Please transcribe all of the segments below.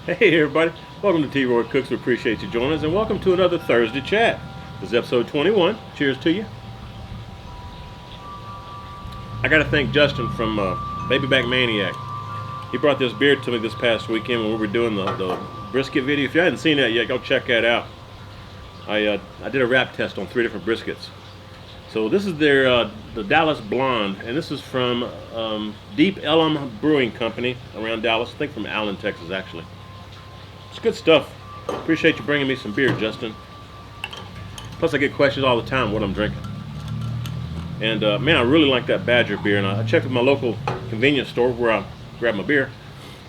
Hey everybody, welcome to T-Roy Cooks. We appreciate you joining us, and welcome to another Thursday chat. This is episode 21. Cheers to you. I got to thank Justin from Baby Back Maniac. He brought this beer to me this past weekend when we were doing the brisket video. If you hadn't seen that yet, go check that out. I did a wrap test on 3 different briskets. So this is their the Dallas Blonde, and this is from Deep Ellum Brewing Company around Dallas. I think from Allen, Texas, actually. It's good stuff. Appreciate you bringing me some beer, Justin. Plus, I get questions all the time what I'm drinking. And man, I really like that Badger beer. And I checked with my local convenience store where I grabbed my beer,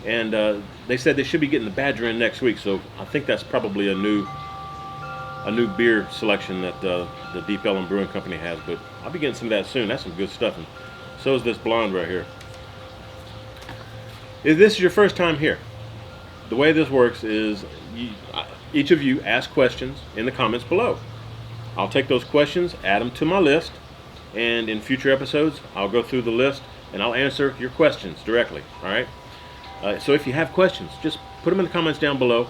and they said they should be getting the Badger in next week. So I think that's probably a new beer selection that the Deep Ellum Brewing Company has. But I'll be getting some of that soon. That's some good stuff. And so is this blonde right here. If this is your first time here, the way this works is each of you ask questions in the comments below. I'll take those questions, add them to my list, and in future episodes I'll go through the list and I'll answer your questions directly. Alright? So if you have questions, just put them in the comments down below.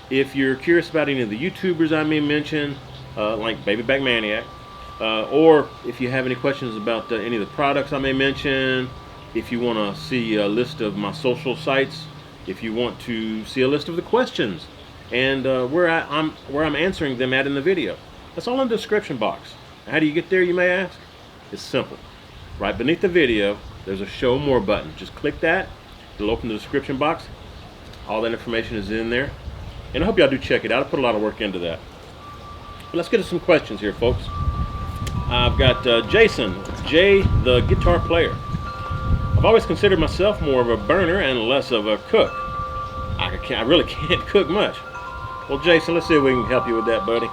If you're curious about any of the YouTubers I may mention, like Baby Back Maniac, or if you have any questions about any of the products I may mention, if you want to see a list of my social sites, if you want to see a list of the questions and where I'm answering them at in the video, that's all in the description box. How do you get there, you may ask? It's simple. Right beneath the video, there's a Show More button. Just click that. It'll open the description box. All that information is in there. And I hope y'all do check it out. I put a lot of work into that. But let's get to some questions here, folks. I've got Jason, Jay, the guitar player. I've always considered myself more of a burner and less of a cook. I really can't cook much. Well, Jason, let's see if we can help you with that, buddy.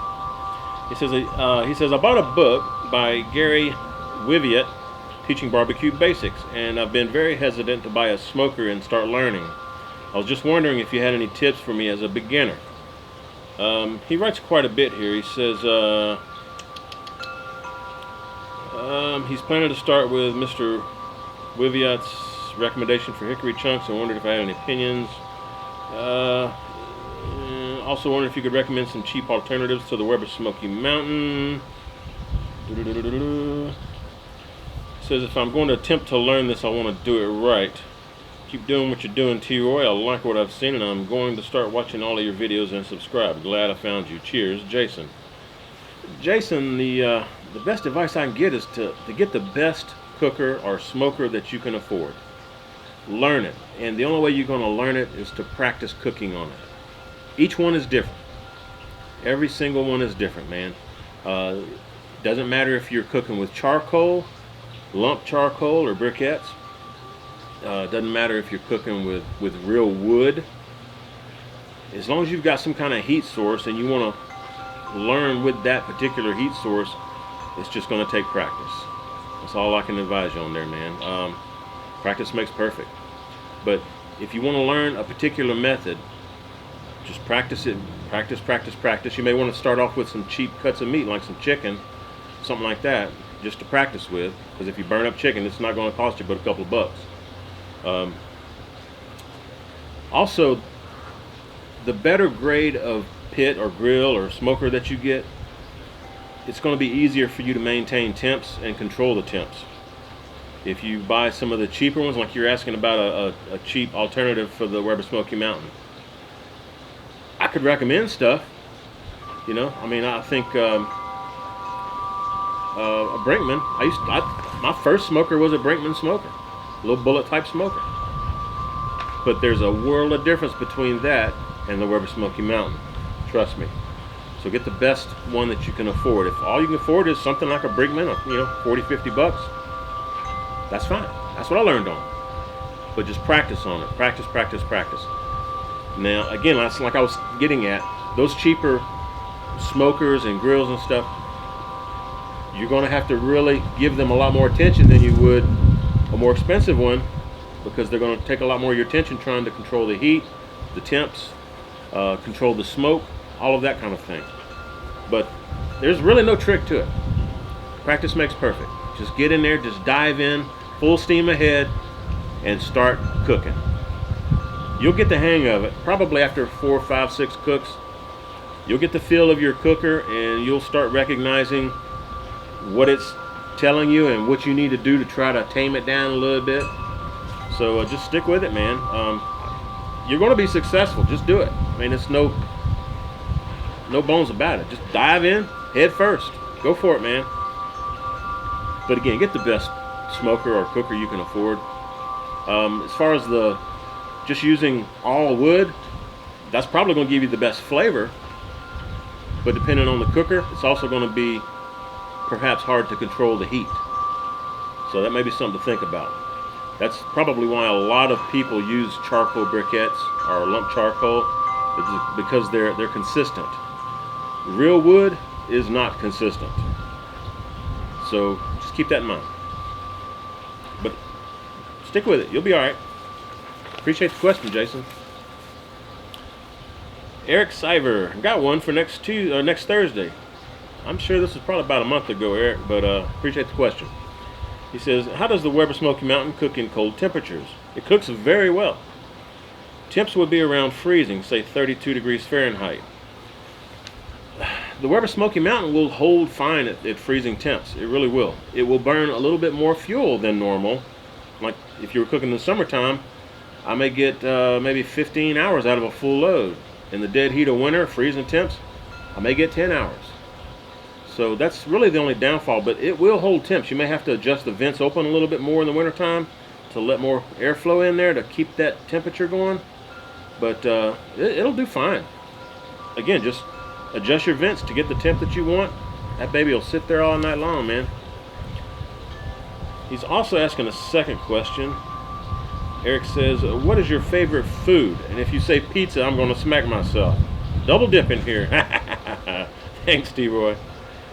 He says I bought a book by Gary Wiviet teaching barbecue basics, and I've been very hesitant to buy a smoker and start learning. I was just wondering if you had any tips for me as a beginner. He writes quite a bit here. He says he's planning to start with Mr. Wiviat's recommendation for hickory chunks. I wondered if I had any opinions. Also wondered if you could recommend some cheap alternatives to the Weber Smoky Mountain. Says if I'm going to attempt to learn this, I want to do it right. Keep doing what you're doing, T-Roy. I like what I've seen, and I'm going to start watching all of your videos and subscribe. Glad I found you. Cheers, Jason. Jason, the best advice I can get is to get the best cooker or smoker that you can afford. Learn it, and the only way you're going to learn it is to practice cooking on it. Each one is different. Every single one is different, man. Doesn't matter if you're cooking with charcoal, lump charcoal, or briquettes. Doesn't matter if you're cooking with real wood. As long as you've got some kind of heat source and you want to learn with that particular heat source, it's just going to take practice. That's all I can advise you on there, man. Practice makes perfect. But if you want to learn a particular method, just practice it. Practice. You may want to start off with some cheap cuts of meat, like some chicken, something like that, just to practice with. Because if you burn up chicken, it's not going to cost you but a couple of bucks. Also, the better grade of pit or grill or smoker that you get, it's going to be easier for you to maintain temps and control the temps. If you buy some of the cheaper ones, like you're asking about a cheap alternative for the Weber Smoky Mountain, I could recommend stuff. You know, I mean, I think a Brinkman. My first smoker was a Brinkman smoker, a little bullet type smoker. But there's a world of difference between that and the Weber Smoky Mountain. Trust me. So get the best one that you can afford. If all you can afford is something like a Brinkman, you know, 40, 50 bucks, that's fine. That's what I learned on. But just practice on it. Practice. Now, again, that's like I was getting at. Those cheaper smokers and grills and stuff, you're going to have to really give them a lot more attention than you would a more expensive one, because they're going to take a lot more of your attention trying to control the heat, the temps, control the smoke, all of that kind of thing. But there's really no trick to it. Practice makes perfect. Just get in there, just dive in, full steam ahead, and start cooking. You'll get the hang of it probably after 4, 5, 6 cooks. You'll get the feel of your cooker, and you'll start recognizing what it's telling you and what you need to do to try to tame it down a little bit. So just stick with it, man. You're going to be successful. Just do it. I mean, it's no bones about it. Just dive in head first. Go for it, man. But again, get the best smoker or cooker you can afford. As far as just using all wood, that's probably going to give you the best flavor. But depending on the cooker, it's also going to be perhaps hard to control the heat. So that may be something to think about. That's probably why a lot of people use charcoal briquettes or lump charcoal, because they're consistent. Real wood is not consistent. So just keep that in mind. But stick with it. You'll be all right. Appreciate the question, Jason. Eric Siver, got one for next Thursday. I'm sure this was probably about a month ago, Eric, but appreciate the question. He says, how does the Weber Smoky Mountain cook in cold temperatures? It cooks very well. Temps would be around freezing, say 32 degrees Fahrenheit. The Weber Smoky Mountain will hold fine at freezing temps. It really will. It will burn a little bit more fuel than normal. Like if you were cooking in the summertime, I may get maybe 15 hours out of a full load. In the dead heat of winter, freezing temps, I may get 10 hours. So that's really the only downfall, but it will hold temps. You may have to adjust the vents open a little bit more in the wintertime to let more airflow in there to keep that temperature going. But it'll do fine. Again, just adjust your vents to get the temp that you want. That baby will sit there all night long, man. He's also asking a second question. Eric says, what is your favorite food? And if you say pizza, I'm going to smack myself. Double dipping here. Thanks, T-Roy.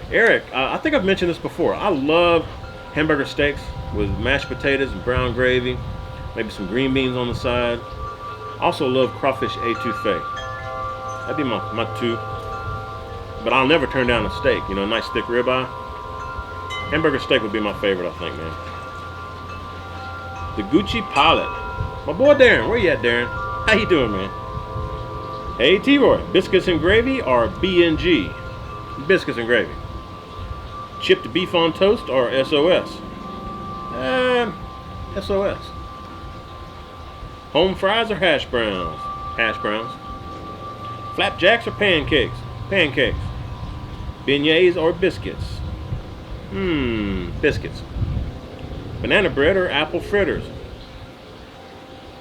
Eric, I think I've mentioned this before. I love hamburger steaks with mashed potatoes and brown gravy, maybe some green beans on the side. Also love crawfish etouffee. That'd be my two. But I'll never turn down a steak, a nice thick ribeye. Hamburger steak would be my favorite, I think, man. The Gucci Pilot. My boy Darren. Where you at, Darren? How you doing, man? Hey, T-Roy. Biscuits and gravy or B&G? Biscuits and gravy. Chipped beef on toast or SOS? SOS. Home fries or hash browns? Hash browns. Flapjacks or pancakes? Pancakes. Beignets or biscuits? Biscuits. Banana bread or apple fritters?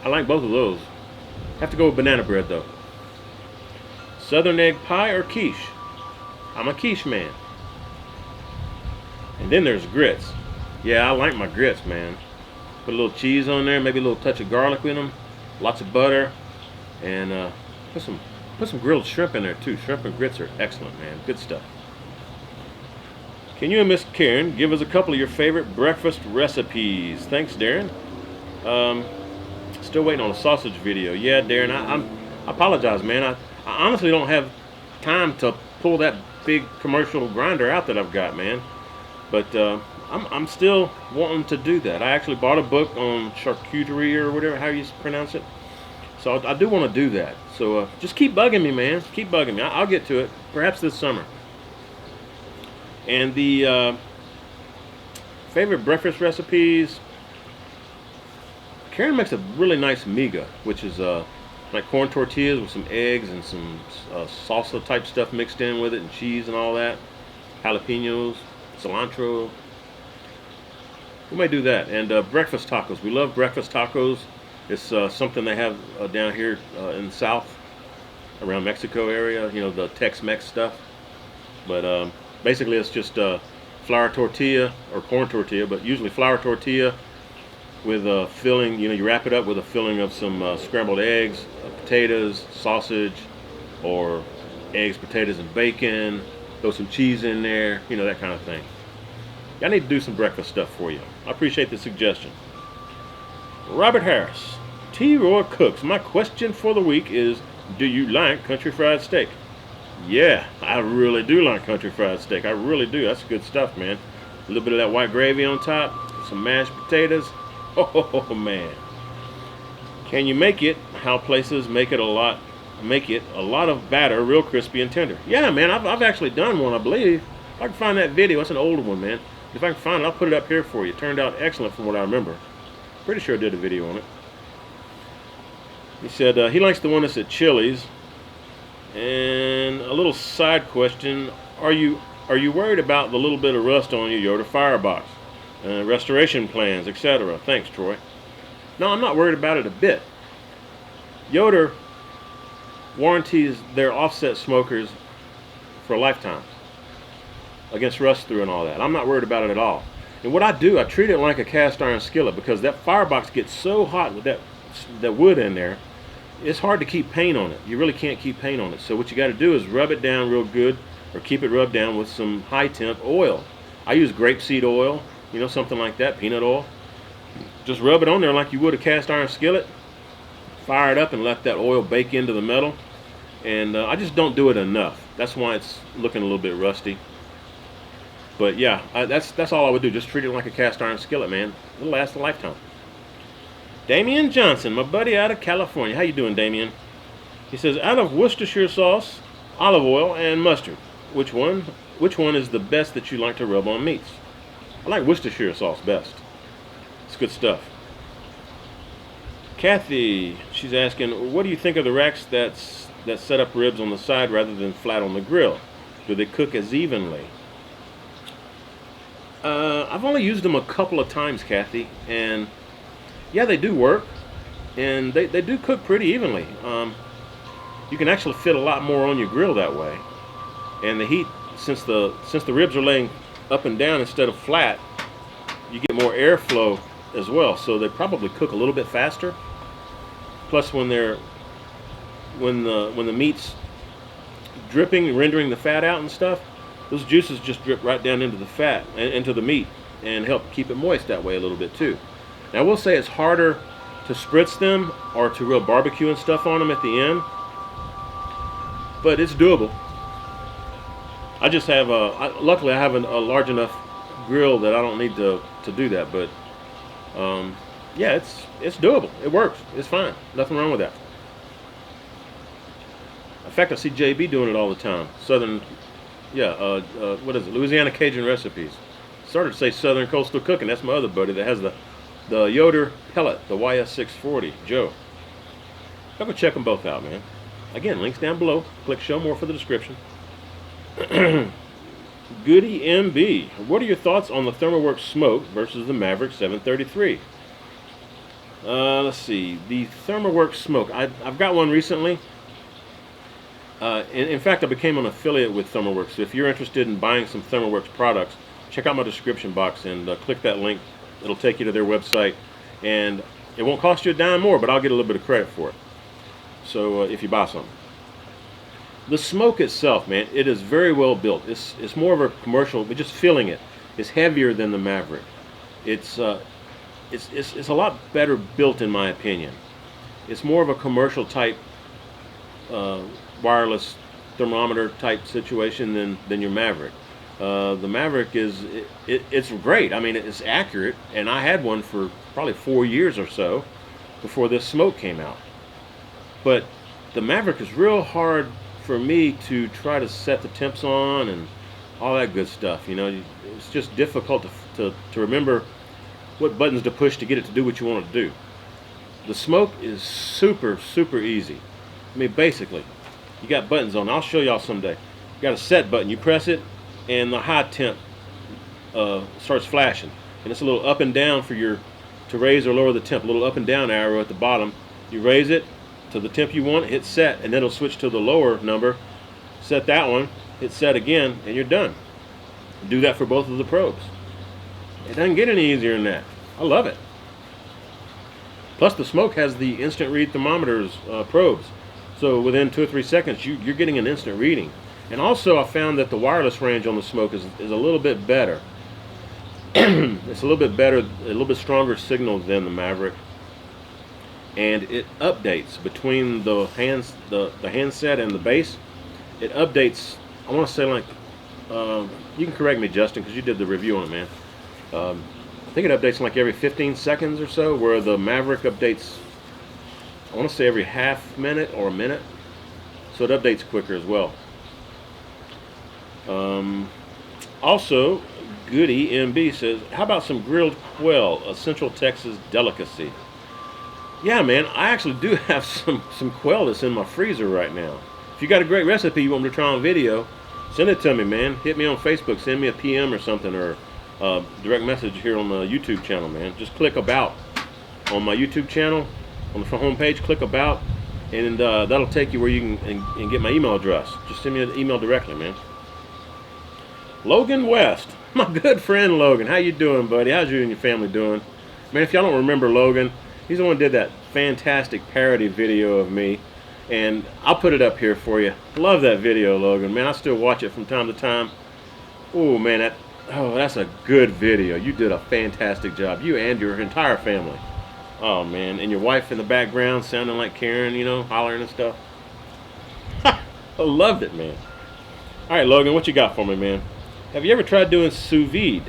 I like both of those. Have to go with banana bread though. Southern egg pie or quiche? I'm a quiche man. And then there's grits. Yeah, I like my grits, man. Put a little cheese on there, maybe a little touch of garlic with them, lots of butter, and put some grilled shrimp in there too. Shrimp and grits are excellent, man. Good stuff. Can you and Miss Karen give us a couple of your favorite breakfast recipes? Thanks, Darren. Still waiting on a sausage video. Yeah, Darren, I apologize, man. I honestly don't have time to pull that big commercial grinder out that I've got, man. But I'm still wanting to do that. I actually bought a book on charcuterie or whatever, how you pronounce it. So I do want to do that. So just keep bugging me, man. Keep bugging me. I'll get to it, perhaps this summer. And the favorite breakfast recipes, Karen makes a really nice miga, which is like corn tortillas with some eggs and some salsa type stuff mixed in with it, and cheese and all that, jalapenos, cilantro. We may do that. And breakfast tacos. We love breakfast tacos. It's something they have down here in the south, around Mexico area, the Tex-Mex stuff. But basically it's just flour tortilla or corn tortilla, but usually flour tortilla with a filling. You wrap it up with a filling of some scrambled eggs, potatoes, sausage, or eggs, potatoes, and bacon. Throw some cheese in there, that kind of thing. I need to do some breakfast stuff for you. I appreciate the suggestion. Robert Harris, T-Roy Cooks. My question for the week is, do you like country fried steak? Yeah, I really do like country fried steak. I really do. That's good stuff, man. A little bit of that white gravy on top, some mashed potatoes. Oh, man. Can you make it how places make it a lot of batter real crispy and tender? Yeah, man, I've actually done one, I believe. If I can find that video, it's an older one, man. If I can find it, I'll put it up here for you. It turned out excellent from what I remember. Pretty sure I did a video on it. He said he likes the one that's at Chili's. And a little side question: Are you worried about the little bit of rust on your Yoder firebox, restoration plans, etc.? Thanks, Troy. No, I'm not worried about it a bit. Yoder warranties their offset smokers for a lifetime against rust through and all that. I'm not worried about it at all. And what I do, I treat it like a cast iron skillet, because that firebox gets so hot with that wood in there, it's hard to keep paint on it. You really can't keep paint on it. So what you got to do is rub it down real good, or keep it rubbed down with some high temp oil. I use grapeseed oil, you know, something like that, peanut oil. Just rub it on there like you would a cast iron skillet. Fire it up and let that oil bake into the metal. And I just don't do it enough. That's why it's looking a little bit rusty. But yeah, that's all I would do. Just treat it like a cast iron skillet, man. It'll last a lifetime. Damian Johnson, my buddy out of California. How you doing, Damian? He says, out of Worcestershire sauce, olive oil, and mustard, which one is the best that you like to rub on meats? I like Worcestershire sauce best. It's good stuff. Kathy, she's asking, what do you think of the racks that set up ribs on the side rather than flat on the grill? Do they cook as evenly? I've only used them a couple of times, Kathy, and yeah, they do work, and they do cook pretty evenly. You can actually fit a lot more on your grill that way, and the heat, since the ribs are laying up and down instead of flat, you get more airflow as well, so they probably cook a little bit faster. Plus, when the meat's dripping, rendering the fat out and stuff, those juices just drip right down into the fat and into the meat, and help keep it moist that way a little bit too. Now, I will say it's harder to spritz them or to grill barbecue and stuff on them at the end, but it's doable. I just have luckily I have a large enough grill that I don't need to do that, but yeah, it's doable. It works. It's fine. Nothing wrong with that. In fact, I see JB doing it all the time. What is it? Louisiana Cajun Recipes. Started to say Southern Coastal Cooking. That's my other buddy that has the Yoder pellet, the YS640, Joe. Go check them both out, man. Again, links down below. Click show more for the description. Goody MB, what are your thoughts on the ThermoWorks Smoke versus the Maverick 733? Let's see, the ThermoWorks Smoke. I've got one recently. In fact, I became an affiliate with ThermoWorks. So if you're interested in buying some ThermoWorks products, check out my description box and click that link. It'll take you to their website, and it won't cost you a dime more, but I'll get a little bit of credit for it. So if you buy something. The smoke itself, man, it is very well built. It's more of a commercial, but just feeling it. It's heavier than the Maverick. It's a lot better built, in my opinion. It's more of a commercial type wireless thermometer type situation than your Maverick. The Maverick it's great. I mean, it's accurate, and I had one for probably 4 years or so before this smoke came out. But the Maverick is real hard for me to try to set the temps on and all that good stuff. You know, it's just difficult to remember what buttons to push to get it to do what you want it to do. The smoke is super easy. I mean, basically, you got buttons on. I'll show y'all someday. You got a set button. You press it, and the high temp starts flashing, and it's a little up and down to raise or lower the temp. A little up and down arrow at the bottom. You raise it to the temp you want, hit set, and then it'll switch to the lower number. Set that one, hit set again, and you're done. Do that for both of the probes. It doesn't get any easier than that. I love it. Plus, the smoke has the instant read thermometers probes, so within 2 or 3 seconds you're getting an instant reading. And also, I found that the wireless range on the smoke is a little bit better. It's a little bit better, a little bit stronger signal than the Maverick. And it updates between the handset and the base. It updates, I want to say, like, you can correct me, Justin, because you did the review on it, man. I think it updates like every 15 seconds or so, where the Maverick updates I want to say every half minute or a minute, so it updates quicker as well. Also, Goody MB says, how about some grilled quail, a Central Texas delicacy? Yeah, man, I actually do have some quail that's in my freezer right now. If you got a great recipe you want me to try on video, send it to me, man. Hit me on Facebook, send me a PM or something, or direct message here on the YouTube channel, man. Just click about on my YouTube channel, on the front home page, click about, and that'll take you where you can and get my email address. Just send me an email directly, man. Logan West, my good friend Logan. How you doing, buddy? How's you and your family doing? Man, if y'all don't remember Logan, he's the one who did that fantastic parody video of me, and I'll put it up here for you. Love that video, Logan. Man, I still watch it from time to time. Oh, man, that's a good video. You did a fantastic job. You and your entire family. Oh, man, and your wife in the background sounding like Karen, you know, hollering and stuff. I loved it, man. All right, Logan, what you got for me, man? Have you ever tried doing sous vide?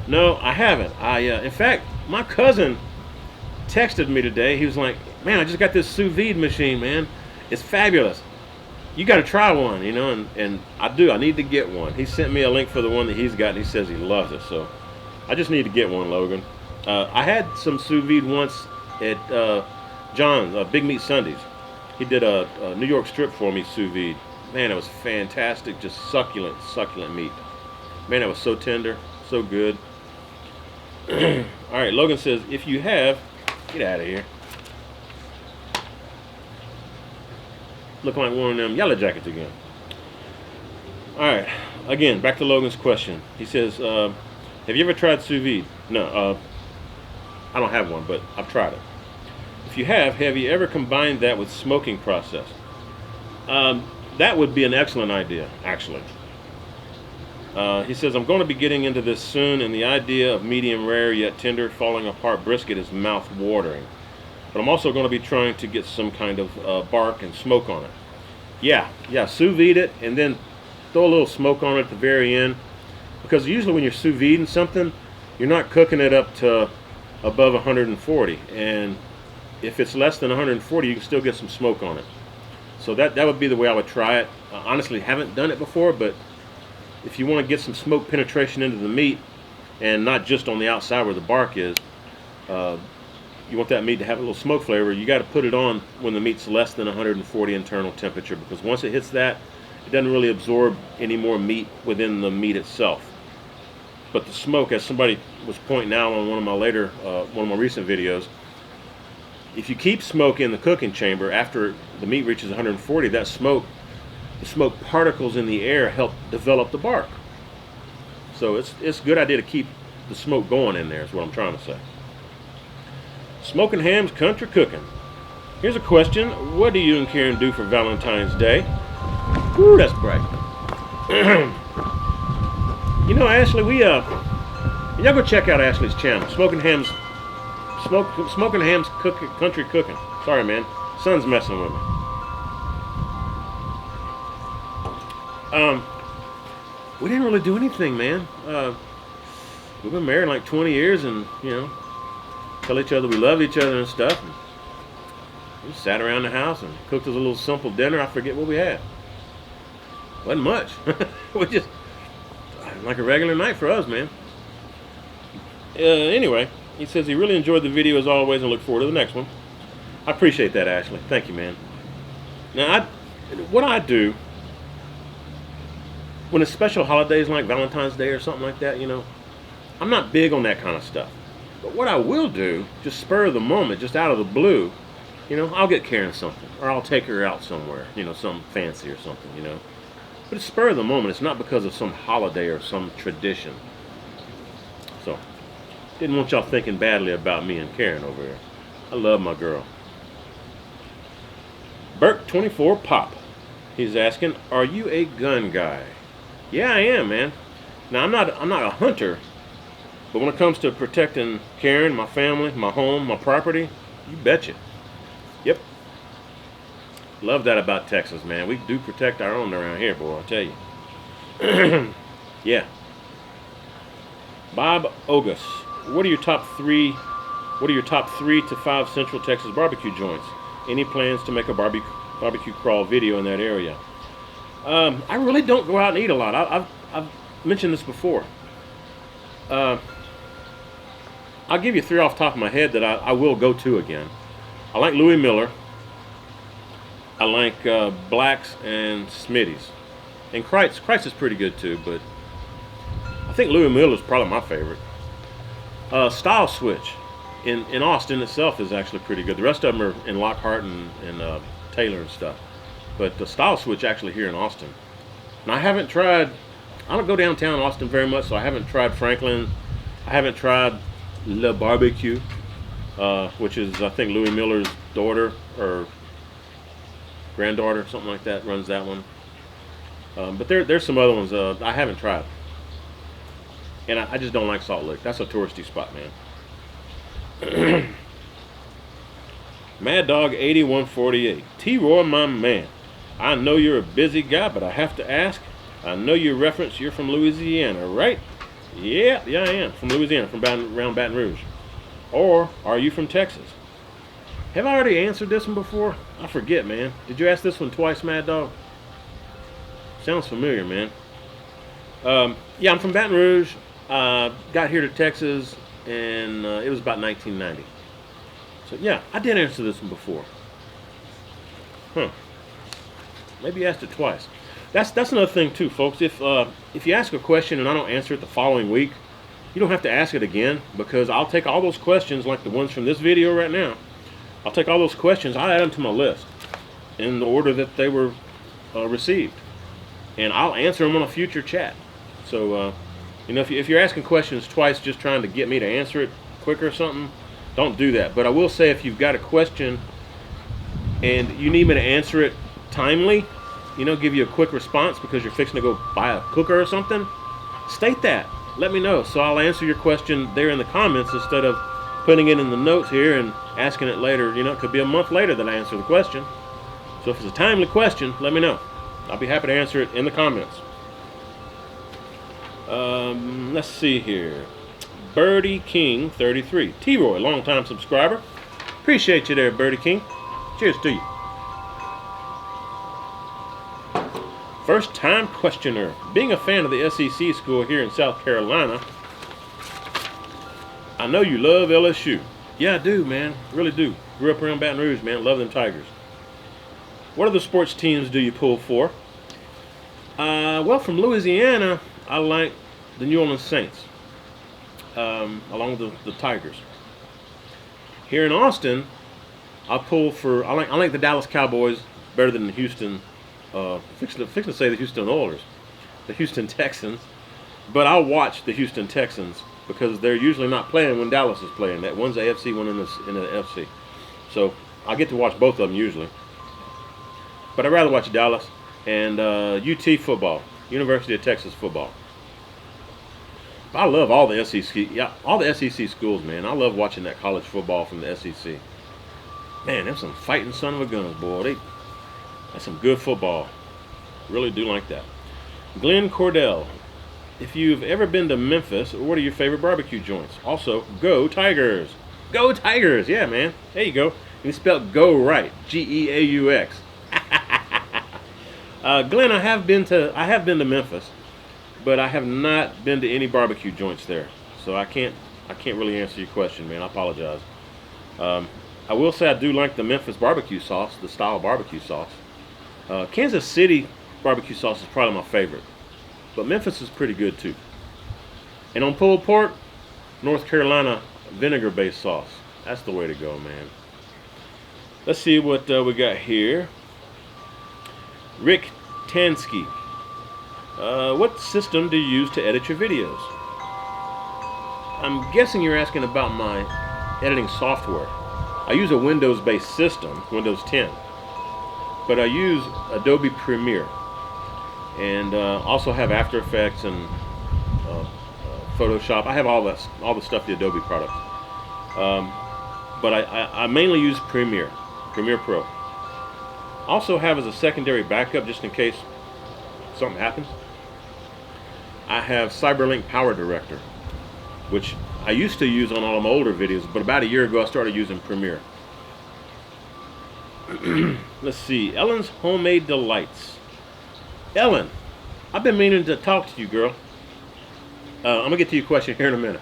No, I haven't. In fact, my cousin texted me today. He was like, man, I just got this sous vide machine, man. It's fabulous. You got to try one, you know, and I do. I need to get one. He sent me a link for the one that he's got, and he says he loves it. So I just need to get one, Logan. I had some sous vide once at John's, Big Meat Sundays. He did a New York strip for me, sous vide. Man, it was fantastic. Just succulent, succulent meat. Man, it was so tender, so good. All right, Logan says, if you have, get out of here. Looking like one of them yellow jackets again. All right, again, back to Logan's question. He says, have you ever tried sous vide? No, I don't have one, but I've tried it. If you have you ever combined that with smoking process? That would be an excellent idea, actually. He says, I'm going to be getting into this soon, and the idea of medium rare yet tender falling apart brisket is mouth-watering. But I'm also going to be trying to get some kind of bark and smoke on it. Yeah, sous vide it, and then throw a little smoke on it at the very end. Because usually when you're sous videing something, you're not cooking it up to above 140. And if it's less than 140, you can still get some smoke on it. So that would be the way I would try it. Honestly, haven't done it before, but if you want to get some smoke penetration into the meat, and not just on the outside where the bark is, you want that meat to have a little smoke flavor, you got to put it on when the meat's less than 140 internal temperature, because once it hits that, it doesn't really absorb any more meat within the meat itself. But the smoke, as somebody was pointing out on one of my recent videos, if you keep smoke in the cooking chamber after the meat reaches 140, that smoke, the smoke particles in the air help develop the bark. So it's a good idea to keep the smoke going in there, is what I'm trying to say. Smoking hams, country cooking. Here's a question. What do you and Karen do for Valentine's Day? Ooh, that's bright. You know, Ashley, y'all go check out Ashley's channel. Smoking hams, country cooking. Sorry, man. Son's messing with me. We didn't really do anything, man. We've been married like 20 years, and you know, tell each other we love each other and stuff. And we sat around the house and cooked us a little simple dinner. I forget what we had. Wasn't much. We just like a regular night for us, man. Anyway, he says he really enjoyed the video as always and look forward to the next one. I appreciate that, Ashley. Thank you, man. Now, what I do when it's special holidays like Valentine's Day or something like that, you know, I'm not big on that kind of stuff. But what I will do, just spur of the moment, just out of the blue, you know, I'll get Karen something, or I'll take her out somewhere, you know, something fancy or something, you know. But it's spur of the moment. It's not because of some holiday or some tradition. So, didn't want y'all thinking badly about me and Karen over here. I love my girl. Burke24 Pop. He's asking, are you a gun guy? Yeah, I am, man. Now, I'm not a hunter, but when it comes to protecting Karen, my family, my home, my property, you betcha. Yep. Love that about Texas, man. We do protect our own around here, boy, I'll tell you. Yeah. Bob Ogus, what are your top 3 to 5 Central Texas barbecue joints? Any plans to make a barbecue crawl video in that area? I really don't go out and eat a lot. I've mentioned this before. I'll give you 3 off the top of my head that I will go to again. I like Louis Miller. I like Blacks and Smitty's. And Kreitz is pretty good too, but I think Louis Miller is probably my favorite. Style Switch in Austin itself is actually pretty good. The rest of them are in Lockhart and Taylor and stuff. But the Style Switch actually here in Austin. And I don't go downtown Austin very much, so I haven't tried Franklin. I haven't tried Le Barbecue, which is, I think, Louis Miller's daughter or granddaughter, something like that, runs that one. But there's some other ones I haven't tried. And I just don't like Salt Lake. That's a touristy spot, man. Mad Dog 8148. T-Roy, my man. I know you're a busy guy, but I have to ask. I know you reference you're from Louisiana, right? Yeah, I am. From Louisiana, from around Baton Rouge. Or are you from Texas? Have I already answered this one before? I forget, man. Did you ask this one twice, Mad Dog? Sounds familiar, man. Yeah, I'm from Baton Rouge. Got here to Texas, and it was about 1990. So yeah, I did answer this one before. Maybe you asked it twice. That's another thing too, folks. If you ask a question and I don't answer it the following week, you don't have to ask it again, because I'll take all those questions, like the ones from this video right now. I'll take all those questions, I'll add them to my list in the order that they were received, and I'll answer them on a future chat. So you know, if you're asking questions twice just trying to get me to answer it quicker or something, don't do that. But I will say, if you've got a question and you need me to answer it timely, you know, give you a quick response because you're fixing to go buy a cooker or something, state that. Let me know, so I'll answer your question there in the comments instead of putting it in the notes here and asking it later. You know, it could be a month later that I answer the question. So if it's a timely question, let me know. I'll be happy to answer it in the comments. Let's see here. Birdie King 33. T-Roy, long-time subscriber. Appreciate you there, Birdie King. Cheers to you. First time questioner. Being a fan of the SEC school here in South Carolina, I know you love LSU. Yeah, I do, man. Really do. Grew up around Baton Rouge, man. Love them Tigers. What other sports teams do you pull for? Well, from Louisiana, I like the New Orleans Saints, along with the Tigers. Here in Austin, I like the Dallas Cowboys better than the Houston. Fixing to say the Houston Oilers, the Houston Texans, but I'll watch the Houston Texans because they're usually not playing when Dallas is playing. That one's the AFC, one in the NFC. So I get to watch both of them usually. But I'd rather watch Dallas and UT football, University of Texas football. I love all the SEC, all the SEC schools, man. I love watching that college football from the SEC. Man, there's some fighting son of a guns, boy. That's some good football. Really do like that. Glenn Cordell, if you've ever been to Memphis, what are your favorite barbecue joints? Also, go Tigers. Go Tigers. Yeah, man. There you go. You spelled go right. G-E-A-U-X. Glenn, I have been to Memphis, but I have not been to any barbecue joints there. So I can't really answer your question, man. I apologize. I will say I do like the Memphis barbecue sauce, the style barbecue sauce. Kansas City barbecue sauce is probably my favorite, but Memphis is pretty good too. And on pulled pork, North Carolina vinegar-based sauce. That's the way to go, man. Let's see what we got here. Rick Tansky. What system do you use to edit your videos? I'm guessing you're asking about my editing software. I use a Windows-based system, Windows 10. But I use Adobe Premiere, and also have After Effects and Photoshop. I have all the stuff, the Adobe products. But I mainly use Premiere Pro. Also have as a secondary backup, just in case something happens, I have Cyberlink Power Director, which I used to use on all of my older videos, but about a year ago I started using Premiere. Let's see. Ellen's Homemade Delights. Ellen, I've been meaning to talk to you, girl. I'm going to get to your question here in a minute.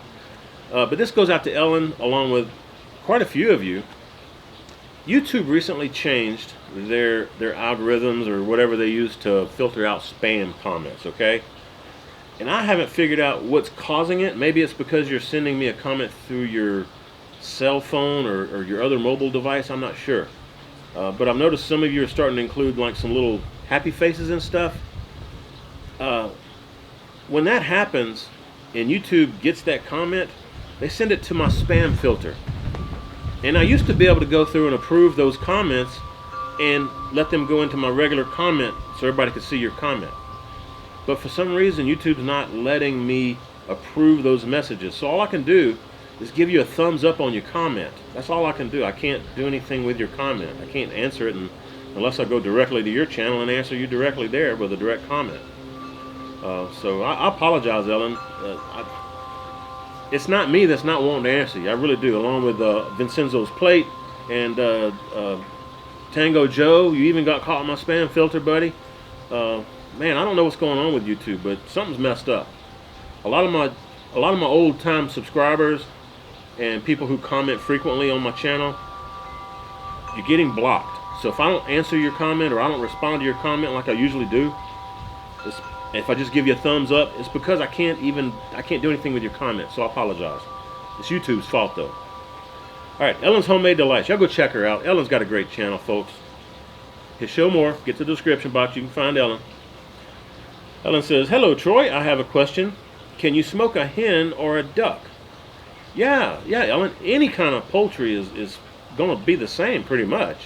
But this goes out to Ellen along with quite a few of you. YouTube recently changed their algorithms or whatever they use to filter out spam comments, okay? And I haven't figured out what's causing it. Maybe it's because you're sending me a comment through your cell phone or your other mobile device. I'm not sure. But I've noticed some of you are starting to include like some little happy faces and stuff. When that happens and YouTube gets that comment, they send it to my spam filter. And I used to be able to go through and approve those comments and let them go into my regular comment so everybody could see your comment. But for some reason, YouTube's not letting me approve those messages. So all I can do is give you a thumbs up on your comment. That's all I can do. I can't do anything with your comment. I can't answer it unless I go directly to your channel and answer you directly there with a direct comment. So I apologize, Ellen. It's not me that's not wanting to answer you. I really do. Along with Vincenzo's Plate and Tango Joe, you even got caught in my spam filter, buddy. Man, I don't know what's going on with YouTube, but something's messed up. A lot of my old time subscribers and people who comment frequently on my channel, you're getting blocked. So if I don't answer your comment or I don't respond to your comment like I usually do, if I just give you a thumbs up, it's because I can't do anything with your comment. So I apologize. It's YouTube's fault though. All right, Ellen's Homemade Delights. Y'all go check her out. Ellen's got a great channel, folks. Hit show more. Get to the description box. You can find Ellen. Ellen says, "Hello, Troy. I have a question. Can you smoke a hen or a duck?" Yeah, Ellen. Any kind of poultry is going to be the same, pretty much.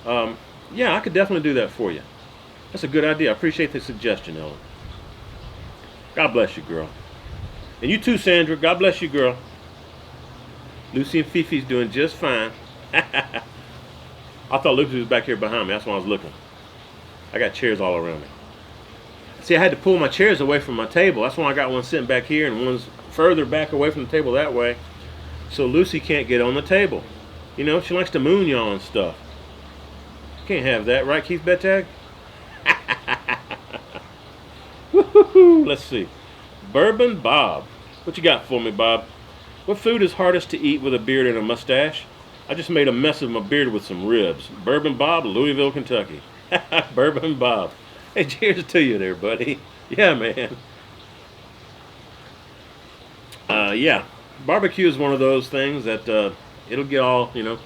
Yeah, I could definitely do that for you. That's a good idea. I appreciate the suggestion, Ellen. God bless you, girl. And you too, Sandra. God bless you, girl. Lucy and Fifi's doing just fine. I thought Lucy was back here behind me. That's why I was looking. I got chairs all around me. See, I had to pull my chairs away from my table. That's why I got one sitting back here and one's further back away from the table that way. So Lucy can't get on the table. You know, she likes to moon yaw and stuff. Can't have that, right, Keith Bettag? Let's see. Bourbon Bob. What you got for me, Bob? What food is hardest to eat with a beard and a mustache? I just made a mess of my beard with some ribs. Bourbon Bob, Louisville, Kentucky. Bourbon Bob. Hey, cheers to you there, buddy. Yeah, man. Yeah. Barbecue is one of those things that it'll get all, you know.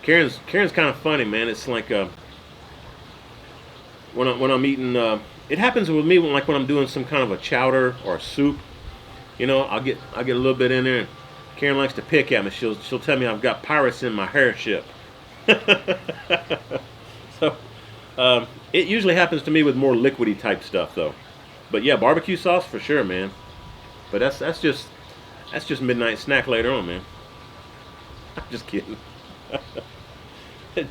Karen's kind of funny, man. It's like when I'm eating, it happens with me when I'm doing some kind of a chowder or a soup. You know, I'll get a little bit in there. And Karen likes to pick at me. She'll tell me I've got pirates in my hair ship. So it usually happens to me with more liquidy type stuff though. But yeah, barbecue sauce for sure, man. But that's just midnight snack later on, man. I'm just kidding.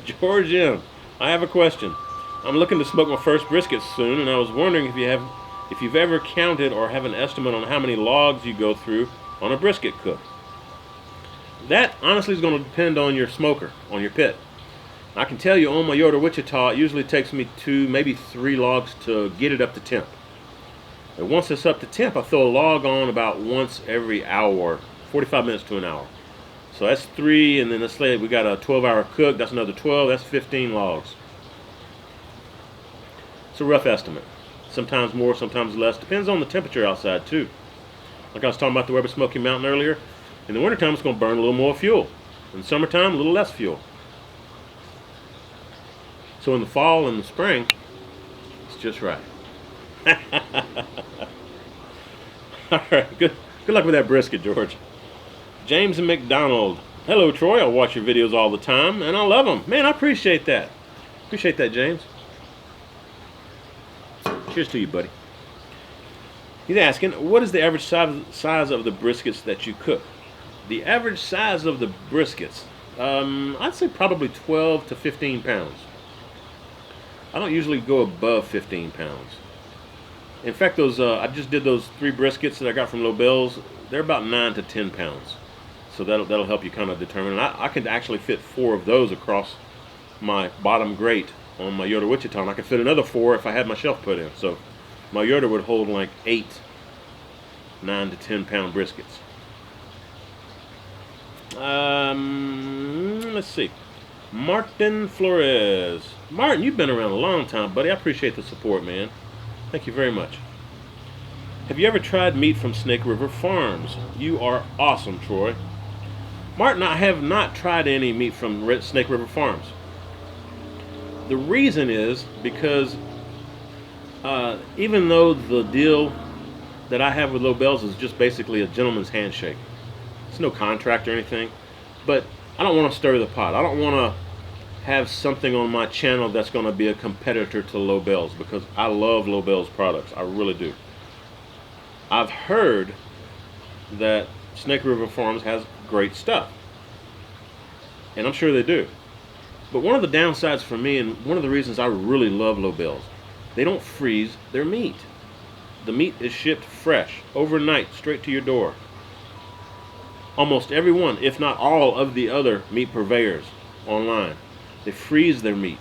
George M, I have a question. I'm looking to smoke my first brisket soon, and I was wondering if you've ever counted or have an estimate on how many logs you go through on a brisket cook. That honestly is going to depend on your smoker, on your pit. I can tell you on my Yoder Wichita, it usually takes me 2, maybe 3 logs to get it up to temp. And once it's up to temp, I throw a log on about once every hour, 45 minutes to an hour. So that's 3, and then let's say we got a 12-hour cook. That's another 12. That's 15 logs. It's a rough estimate. Sometimes more, sometimes less. Depends on the temperature outside too. Like I was talking about the Weber Smoky Mountain earlier. In the wintertime, it's going to burn a little more fuel. In the summertime, a little less fuel. So in the fall and the spring, it's just right. All right, good luck with that brisket, George. James McDonald. Hello, Troy. I watch your videos all the time, and I love them. Man, I appreciate that. Appreciate that, James. Cheers to you, buddy. He's asking, what is the average size of the briskets that you cook? The average size of the briskets, I'd say probably 12 to 15 pounds. I don't usually go above 15 pounds. In fact, those I just did those 3 briskets that I got from Lobel's. They're about 9 to 10 pounds. So that'll help you kind of determine. And I can actually fit 4 of those across my bottom grate on my Yoder Wichita, and I could fit another 4 if I had my shelf put in. So my Yoder would hold like 9 to 10 pound briskets. Let's see. Martin Flores. Martin, you've been around a long time, buddy. I appreciate the support, man. Thank you very much. Have you ever tried meat from Snake River Farms? You are awesome, Troy. Martin, I have not tried any meat from Snake River Farms. The reason is because even though the deal that I have with Lobels is just basically a gentleman's handshake, it's no contract or anything, but I don't want to stir the pot. I don't want to have something on my channel that's going to be a competitor to Lobels, because I love Lobels products. I really do. I've heard that Snake River Farms has great stuff, and I'm sure they do. But one of the downsides for me, and one of the reasons I really love Lobels, they don't freeze their meat. The meat is shipped fresh, overnight, straight to your door. Almost every one, if not all, of the other meat purveyors online, they freeze their meat.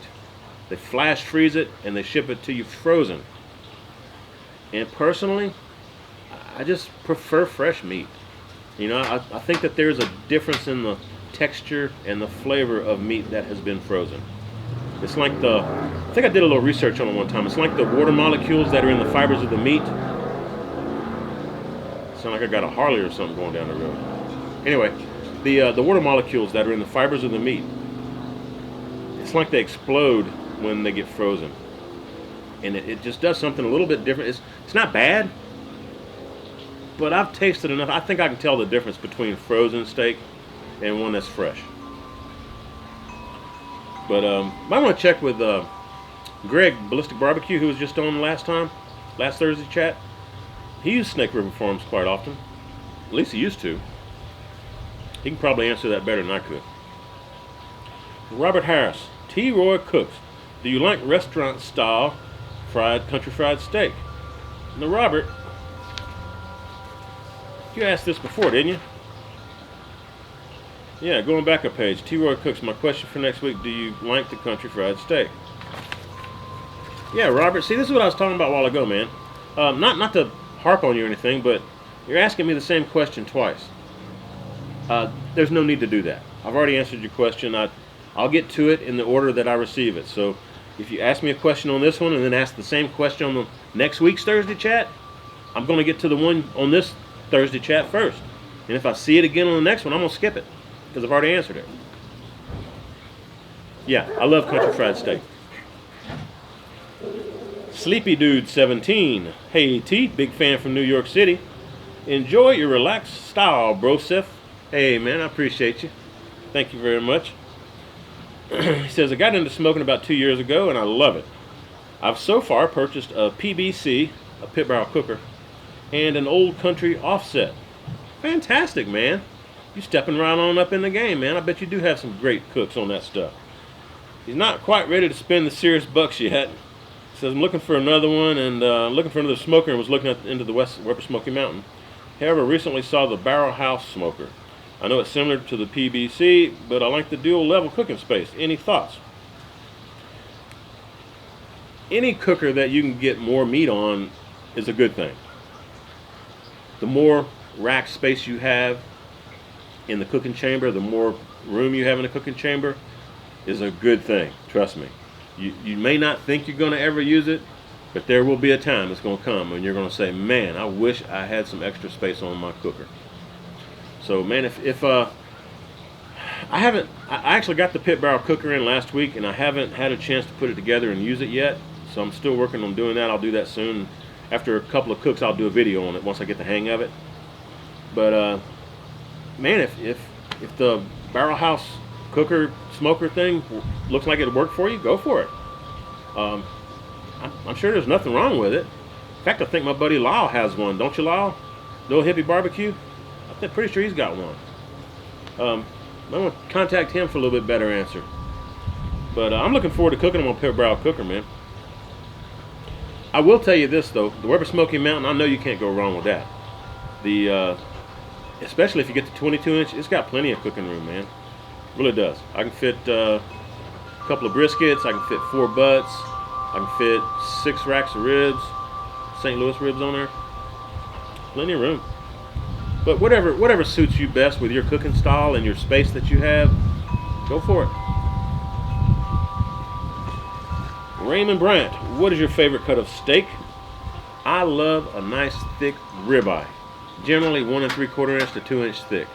They flash freeze it and they ship it to you frozen. And personally, I just prefer fresh meat. You know, I think that there's a difference in the texture and the flavor of meat that has been frozen. It's like I think I did a little research on it one time. It's like the water molecules that are in the fibers of the meat. Sound like I got a Harley or something going down the road. Anyway, the water molecules that are in the fibers of the meat, it's like they explode when they get frozen. And it just does something a little bit different. It's not bad, but I've tasted enough. I think I can tell the difference between frozen steak and one that's fresh. But I want to check with Greg, Ballistic Barbecue, who was just on last Thursday chat. He used Snake River Farms quite often. At least he used to. He can probably answer that better than I could. Robert Harris. T. Roy cooks. Do you like restaurant style country fried steak? Now, Robert, you asked this before, didn't you? Yeah, going back a page. T. Roy cooks. My question for next week: do you like the country fried steak? Yeah, Robert. See, this is what I was talking about a while ago, man. Not to harp on you or anything, but you're asking me the same question twice. There's no need to do that. I've already answered your question. I'll get to it in the order that I receive it. So if you ask me a question on this one and then ask the same question on the next week's Thursday chat, I'm going to get to the one on this Thursday chat first. And if I see it again on the next one, I'm going to skip it because I've already answered it. Yeah, I love country fried steak. Sleepy Dude 17. Hey T, big fan from New York City. Enjoy your relaxed style, brosif. Hey man, I appreciate you. Thank you very much. He says, I got into smoking about 2 years ago and I love it. I've so far purchased a PBC, a pit barrel cooker, and an old country offset. Fantastic, man. You stepping right on up in the game, man. I bet you do have some great cooks on that stuff. He's not quite ready to spend the serious bucks yet. He says, I'm looking for another one and looking for another smoker, and was looking into the Upper Smoky Mountain. However, recently saw the Barrel House smoker. I know it's similar to the PBC, but I like the dual level cooking space. Any thoughts? Any cooker that you can get more meat on is a good thing. The more rack space you have in the cooking chamber, the more room you have in the cooking chamber is a good thing. Trust me. You may not think you're going to ever use it, but there will be a time it's going to come and you're going to say, man, I wish I had some extra space on my cooker. So man, if I actually got the pit barrel cooker in last week and I haven't had a chance to put it together and use it yet, so I'm still working on doing that. I'll do that soon. After a couple of cooks, I'll do a video on it once I get the hang of it. But man, if the Barrel House cooker smoker thing looks like it'll work for you, go for it. I'm sure there's nothing wrong with it. In fact, I think my buddy Lyle has one. Don't you, Lyle? No Hippie Barbecue? I'm pretty sure he's got one. I'm going to contact him for a little bit better answer. But I'm looking forward to cooking them on pit barrel cooker, man. I will tell you this, though. The Upper Smoky Mountain, I know you can't go wrong with that. Especially if you get the 22-inch, it's got plenty of cooking room, man. It really does. I can fit a couple of briskets. I can fit 4 butts. I can fit 6 racks of ribs, St. Louis ribs on there. Plenty of room. But whatever suits you best with your cooking style and your space that you have, go for it. Raymond Bryant, what is your favorite cut of steak? I love a nice thick ribeye, generally 1 3/4 inch to 2 inch thick.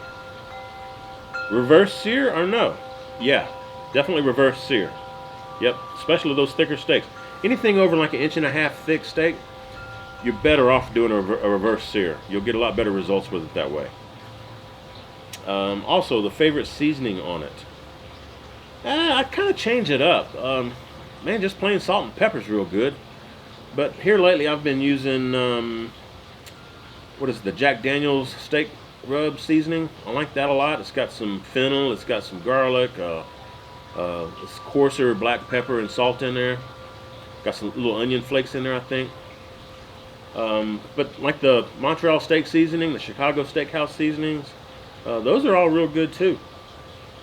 Reverse sear or no? Yeah, definitely reverse sear. Yep, especially those thicker steaks. Anything over like 1.5 inch thick steak, you're better off doing a reverse sear. You'll get a lot better results with it that way. Also, the favorite seasoning on it. I kind of change it up. Man, just plain salt and pepper's real good. But here lately I've been using, what is it, the Jack Daniel's steak rub seasoning. I like that a lot. It's got some fennel, it's got some garlic, it's coarser black pepper and salt in there. Got some little onion flakes in there, I think. But like the Montreal steak seasoning, the Chicago steakhouse seasonings, those are all real good too.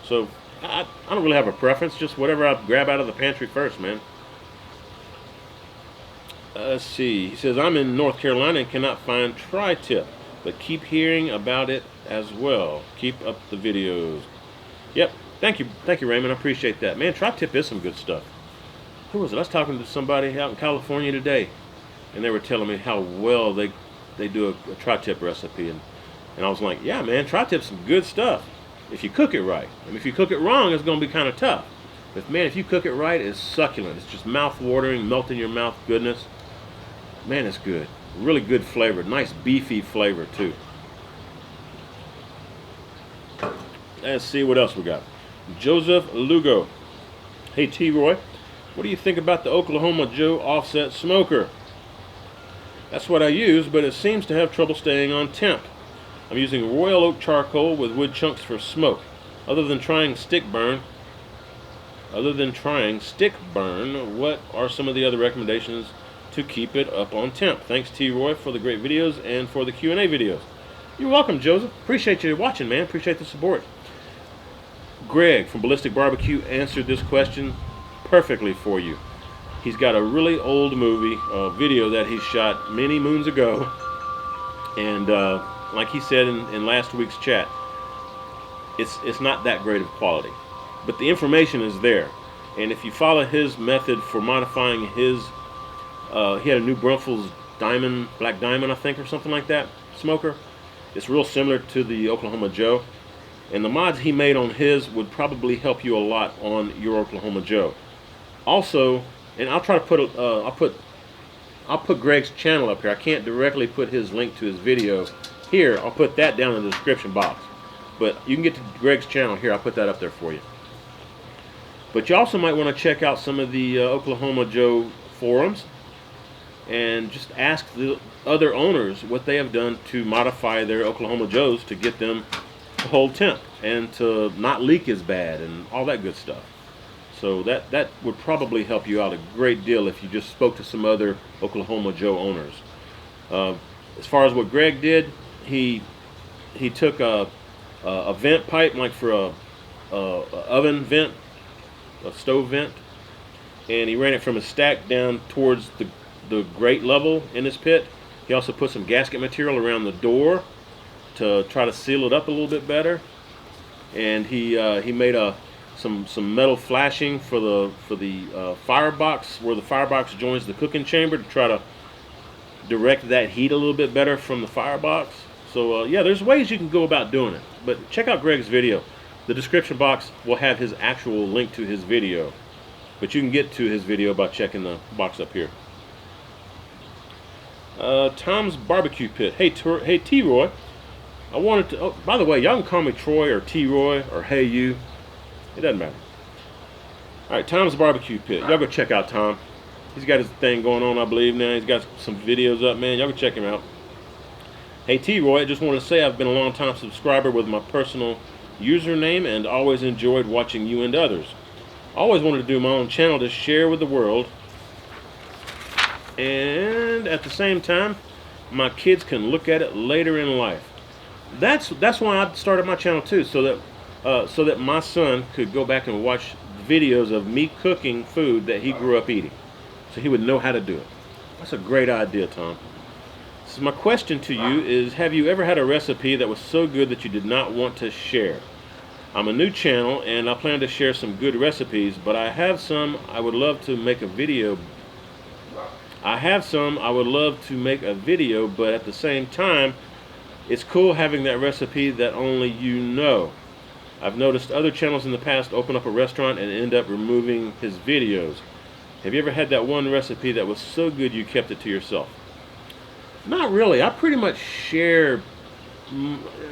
So I don't really have a preference, just whatever I grab out of the pantry first, man. Let's see. He says, I'm in North Carolina and cannot find tri-tip, but keep hearing about it as well. Keep up the videos. Yep. Thank you, Raymond. I appreciate that. Man, tri-tip is some good stuff. Who was it? I was talking to somebody out in California today, and they were telling me how well they do a tri-tip recipe, and I was like, yeah, man, tri-tip's some good stuff if you cook it right. I mean, if you cook it wrong, it's going to be kind of tough. But man, if you cook it right, it's succulent. It's just mouth-watering, melt in your mouth goodness. Man, it's good. Really good flavor. Nice beefy flavor too. Let's see what else we got. Joseph Lugo. Hey T-Roy, what do you think about the Oklahoma Joe offset smoker? That's what I use, but it seems to have trouble staying on temp. I'm using Royal Oak charcoal with wood chunks for smoke. Other than trying stick burn, what are some of the other recommendations to keep it up on temp? Thanks T-Roy for the great videos and for the Q&A videos. You're welcome, Joseph. Appreciate you watching, man. Appreciate the support. Greg from Ballistic Barbecue answered this question perfectly for you. He's got a really old movie, video that he shot many moons ago, and like he said in last week's chat, it's not that great of quality, but the information is there. And if you follow his method for modifying his, he had a New Braunfels Black Diamond, I think, or something like that, smoker. It's real similar to the Oklahoma Joe. And the mods he made on his would probably help you a lot on your Oklahoma Joe. Also, and I'll try to put I'll put Greg's channel up here. I can't directly put his link to his video here. I'll put that down in the description box. But you can get to Greg's channel here. I'll put that up there for you. But you also might want to check out some of the Oklahoma Joe forums and just ask the other owners what they have done to modify their Oklahoma Joes to get them to hold temp and to not leak as bad and all that good stuff. So that would probably help you out a great deal if you just spoke to some other Oklahoma Joe owners. As far as what Greg did, he took a vent pipe, like for a oven vent, a stove vent, and he ran it from a stack down towards the grate level in his pit. He also put some gasket material around the door to try to seal it up a little bit better, and he made some metal flashing for the firebox, where the firebox joins the cooking chamber, to try to direct that heat a little bit better from the firebox. So yeah, there's ways you can go about doing it, but check out Greg's video. The description box will have his actual link to his video, but you can get to his video by checking the box up here. Tom's Barbecue Pit. Hey T-Roy, I wanted to, oh, by the way, y'all can call me Troy or T-Roy or Hey You. It doesn't matter. Alright, Tom's Barbecue Pit. Y'all go check out Tom. He's got his thing going on, I believe, now. He's got some videos up, man. Y'all go check him out. Hey T-Roy, I just want to say I've been a long time subscriber with my personal username and always enjoyed watching you and others. I always wanted to do my own channel to share with the world, and at the same time my kids can look at it later in life. That's why I started my channel too, so that my son could go back and watch the videos of me cooking food that he grew up eating, so he would know how to do it. That's a great idea, Tom. So my question to you is, have you ever had a recipe that was so good that you did not want to share? I'm a new channel and I plan to share some good recipes, but I have some I would love to make a video. But at the same time, it's cool having that recipe that only you know. I've noticed other channels in the past open up a restaurant and end up removing his videos. Have you ever had that one recipe that was so good you kept it to yourself? Not really. I pretty much share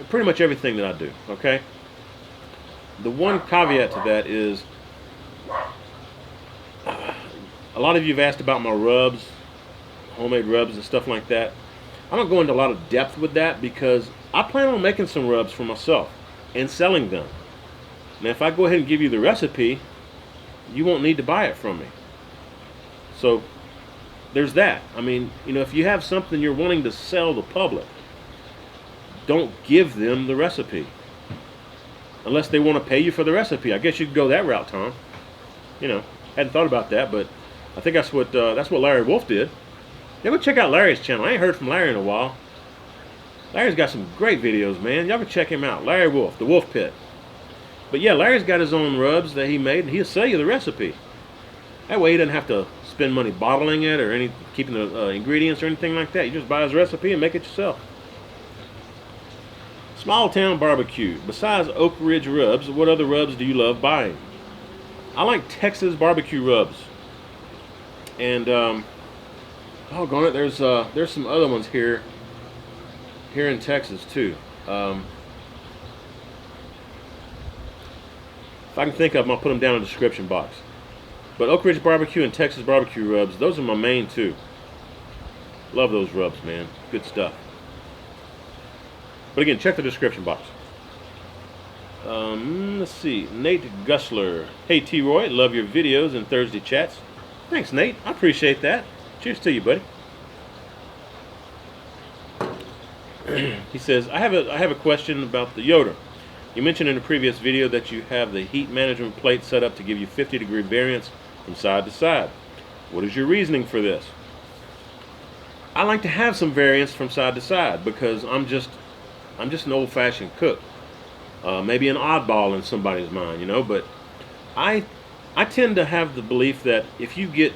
pretty much everything that I do, okay? The one caveat to that is, a lot of you have asked about my rubs, homemade rubs and stuff like that. I don't go into a lot of depth with that because I plan on making some rubs for myself and selling them. Now, if I go ahead and give you the recipe, you won't need to buy it from me. So there's that. I mean, you know, if you have something you're wanting to sell the public, don't give them the recipe unless they want to pay you for the recipe. I guess you could go that route, Tom. You know, hadn't thought about that, but I think that's what Larry Wolf did. Yeah, go check out Larry's channel. I ain't heard from Larry in a while. Larry's got some great videos, man. Y'all can check him out. Larry Wolf, the Wolf Pit. But yeah, Larry's got his own rubs that he made, and he'll sell you the recipe. That way he doesn't have to spend money bottling it or keeping the ingredients or anything like that. You just buy his recipe and make it yourself. Small town barbecue. Besides Oakridge rubs, what other rubs do you love buying? I like Texas barbecue rubs. And doggone it, there's some other ones here in Texas too. If I can think of them, I'll put them down in the description box. But Oakridge barbecue and Texas barbecue rubs, those are my main two. Love those rubs, man. Good stuff. But again, check the description box. Let's see. Nate Gussler. Hey T-Roy, love your videos and Thursday chats. Thanks, Nate. I appreciate that. Cheers to you, buddy. He says, I have a question about the Yoder. You mentioned in a previous video that you have the heat management plate set up to give you 50-degree variance from side to side. What is your reasoning for this? I like to have some variance from side to side because I'm just an old-fashioned cook. Maybe an oddball in somebody's mind, you know, but I tend to have the belief that if you get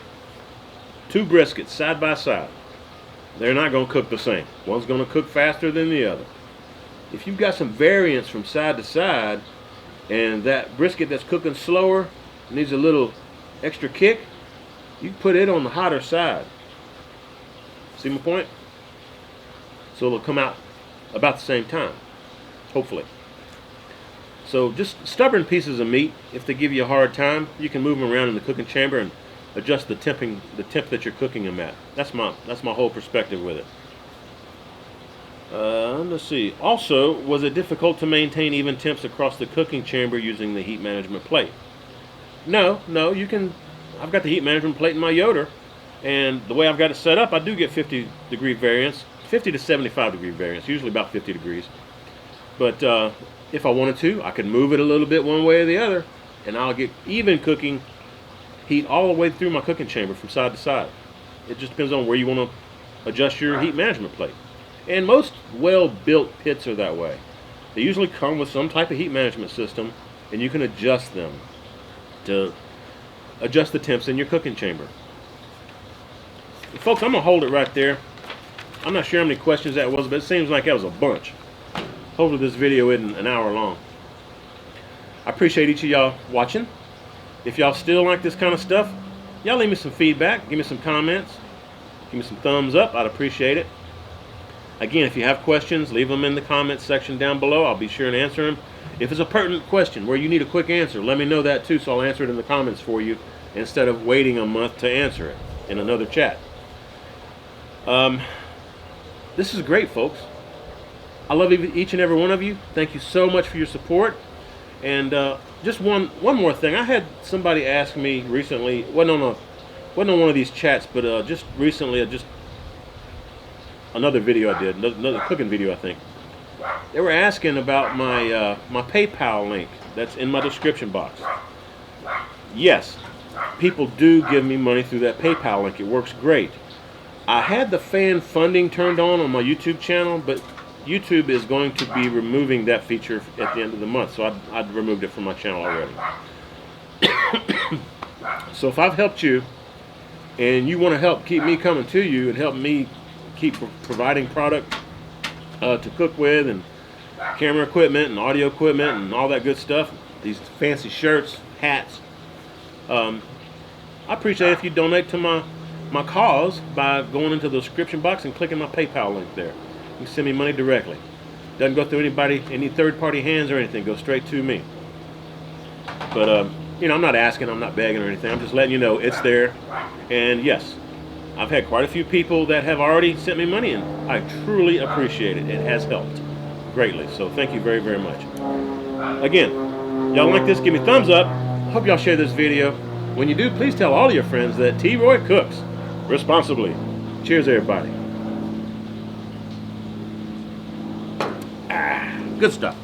two briskets side by side, they're not going to cook the same. One's going to cook faster than the other. If you've got some variance from side to side and that brisket that's cooking slower needs a little extra kick, you put it on the hotter side. See my point? So it'll come out about the same time, hopefully. So just stubborn pieces of meat, if they give you a hard time, you can move them around in the cooking chamber and adjust the temp that you're cooking them at. That's my whole perspective with it. Let's see. Also, was it difficult to maintain even temps across the cooking chamber using the heat management plate? No, you can. I've got the heat management plate in my Yoder, and the way I've got it set up, I do get 50-degree variance, 50 to 75-degree variance, usually about 50 degrees. But if I wanted to, I could move it a little bit one way or the other, and I'll get even cooking heat all the way through my cooking chamber from side to side. It just depends on where you want to adjust your heat management plate. And most well-built pits are that way. They usually come with some type of heat management system, and you can adjust them to adjust the temps in your cooking chamber. Folks, I'm going to hold it right there. I'm not sure how many questions that was, but it seems like that was a bunch. Hopefully this video isn't an hour long. I appreciate each of y'all watching. If y'all still like this kind of stuff, y'all leave me some feedback, give me some comments, give me some thumbs up. I'd appreciate it. Again, if you have questions, leave them in the comments section down below. I'll be sure and answer them. If it's a pertinent question where you need a quick answer, let me know that too, so I'll answer it in the comments for you instead of waiting a month to answer it in another chat. This is great, folks. I love each and every one of you. Thank you so much for your support. And just one more thing. I had somebody ask me recently, wasn't on one of these chats, but just recently, another video I did, another cooking video, I think. They were asking about my PayPal link that's in my description box. yes, people do give me money through that PayPal link. It works great. I had the fan funding turned on my YouTube channel, but YouTube is going to be removing that feature at the end of the month, so I'd removed it from my channel already. So if I've helped you and you want to help keep me coming to you and help me keep providing product to cook with, and camera equipment and audio equipment and all that good stuff, these fancy shirts, hats, I appreciate it if you donate to my cause by going into the description box and clicking my PayPal link there. You can send me money directly. Doesn't go through anybody, any third-party hands or anything. Goes straight to me. But you know, I'm not asking, I'm not begging or anything. I'm just letting you know it's there. And yes, I've had quite a few people that have already sent me money, and I truly appreciate it. It has helped greatly. So thank you very, very much. Again, y'all like this, give me a thumbs up. Hope y'all share this video. When you do, please tell all your friends that T-Roy cooks responsibly. Cheers, everybody. Good stuff.